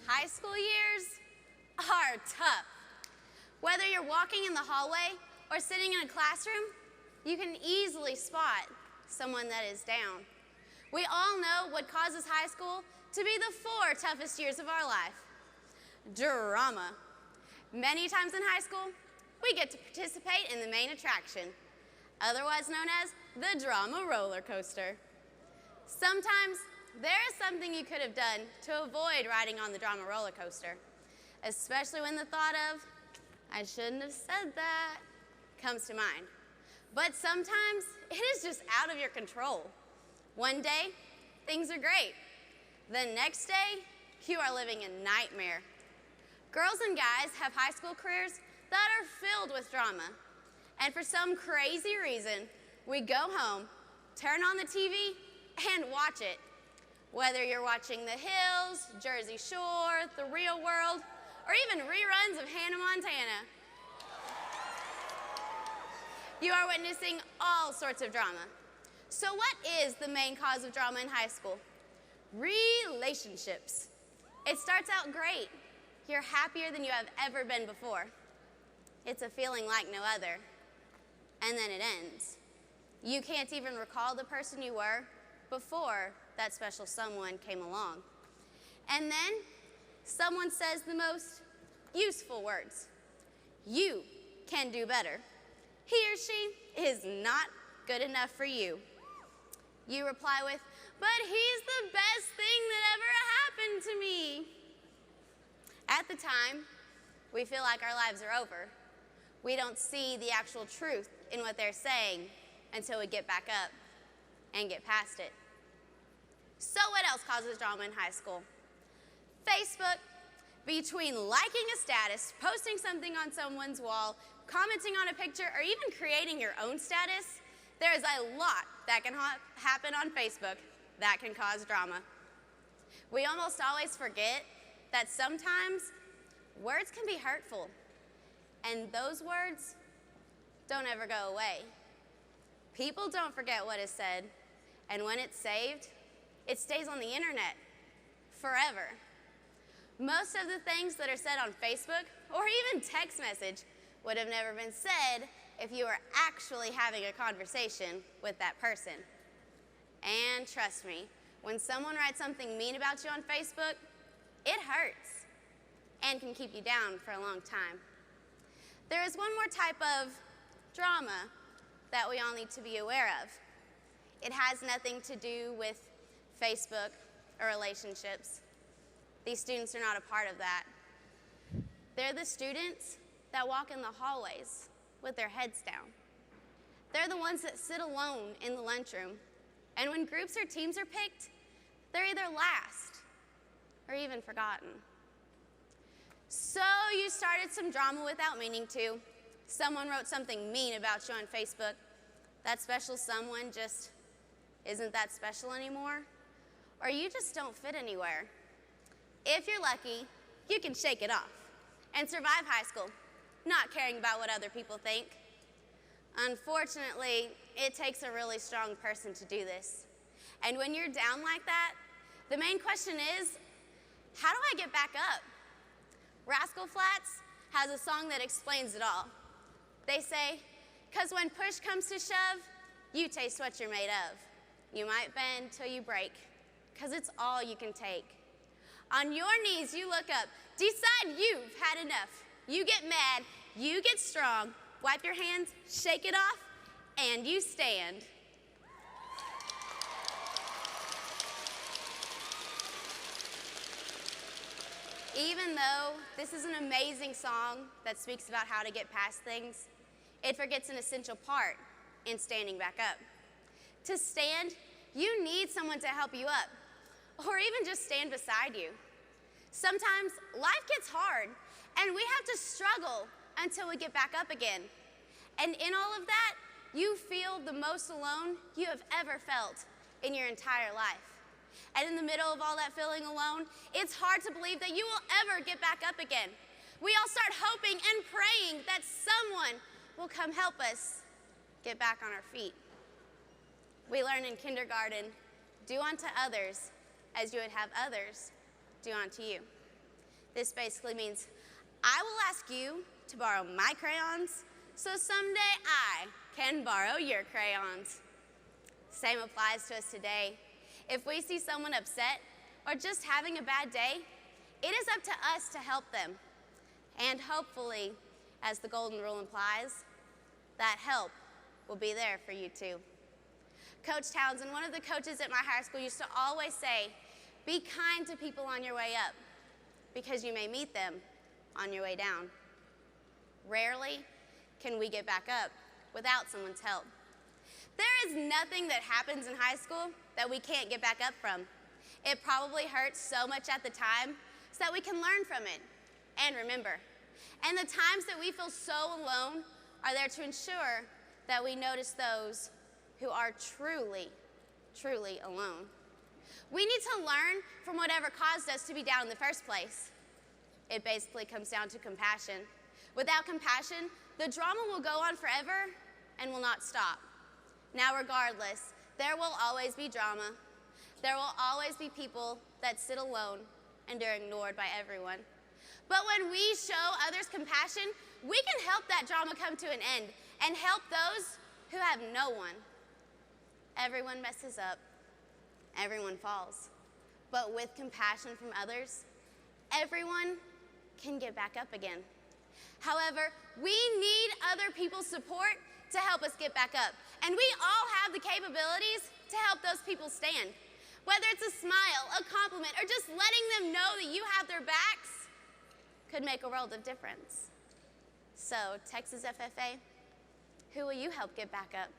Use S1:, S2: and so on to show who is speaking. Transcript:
S1: High school years are tough. Whether you're walking in the hallway or sitting in a classroom, you can easily spot someone that is down. We all know what causes high school to be the 4 toughest years of our life. Drama. Many times in high school, we get to participate in the main attraction, otherwise known as the drama roller coaster. Sometimes there is something you could have done to avoid riding on the drama roller coaster, especially when the thought of, I shouldn't have said that, comes to mind. But sometimes it is just out of your control. One day, things are great. The next day, you are living a nightmare. Girls and guys have high school careers that are filled with drama. And for some crazy reason, we go home, turn on the TV, and watch it. Whether you're watching The Hills, Jersey Shore, The Real World, or even reruns of Hannah Montana, you are witnessing all sorts of drama. So what is the main cause of drama in high school? Relationships. It starts out great. You're happier than you have ever been before. It's a feeling like no other. And then it ends. You can't even recall the person you were before that special someone came along. And then someone says the most useful words. You can do better. He or she is not good enough for you. You reply with, but he's the best thing that ever happened to me. At the time, we feel like our lives are over. We don't see the actual truth in what they're saying until we get back up and get past it. So what else causes drama in high school? Facebook. Between liking a status, posting something on someone's wall, commenting on a picture, or even creating your own status, there is a lot that can happen on Facebook that can cause drama. We almost always forget that sometimes words can be hurtful, and those words don't ever go away. People don't forget what is said, and when it's saved, it stays on the internet forever. Most of the things that are said on Facebook or even text message would have never been said if you were actually having a conversation with that person. And trust me, when someone writes something mean about you on Facebook, it hurts and can keep you down for a long time. There is one more type of drama that we all need to be aware of. It has nothing to do with Facebook or relationships. These students are not a part of that. They're the students that walk in the hallways with their heads down. They're the ones that sit alone in the lunchroom. And when groups or teams are picked, they're either last or even forgotten. So you started some drama without meaning to. Someone wrote something mean about you on Facebook. That special someone just isn't that special anymore. Or you just don't fit anywhere. If you're lucky, you can shake it off and survive high school, not caring about what other people think. Unfortunately, it takes a really strong person to do this. And when you're down like that, the main question is, how do I get back up? Rascal Flatts has a song that explains it all. They say, 'cause when push comes to shove, you taste what you're made of. You might bend till you break, 'cause it's all you can take. On your knees, you look up, decide you've had enough. You get mad, you get strong, wipe your hands, shake it off, and you stand. Even though this is an amazing song that speaks about how to get past things, it forgets an essential part in standing back up. To stand, you need someone to help you up, or even just stand beside you. Sometimes life gets hard, and we have to struggle until we get back up again. And in all of that, you feel the most alone you have ever felt in your entire life. And in the middle of all that feeling alone, it's hard to believe that you will ever get back up again. We all start hoping and praying that someone will come help us get back on our feet. We learn in kindergarten, do unto others as you would have others do unto you. This basically means I will ask you to borrow my crayons so someday I can borrow your crayons. Same applies to us today. If we see someone upset or just having a bad day, it is up to us to help them. And hopefully, as the golden rule implies, that help will be there for you too. Coach Townsend, one of the coaches at my high school, used to always say, be kind to people on your way up because you may meet them on your way down. Rarely can we get back up without someone's help. There is nothing that happens in high school that we can't get back up from. It probably hurts so much at the time so that we can learn from it and remember. And the times that we feel so alone are there to ensure that we notice those who are truly, truly alone. We need to learn from whatever caused us to be down in the first place. It basically comes down to compassion. Without compassion, the drama will go on forever and will not stop. Now, regardless, there will always be drama. There will always be people that sit alone and are ignored by everyone. But when we show others compassion, we can help that drama come to an end and help those who have no one. Everyone messes up. Everyone falls. But with compassion from others, everyone can get back up again. However, we need other people's support to help us get back up. And we all have the capabilities to help those people stand. Whether it's a smile, a compliment, or just letting them know that you have their backs could make a world of difference. So, Texas FFA, who will you help get back up?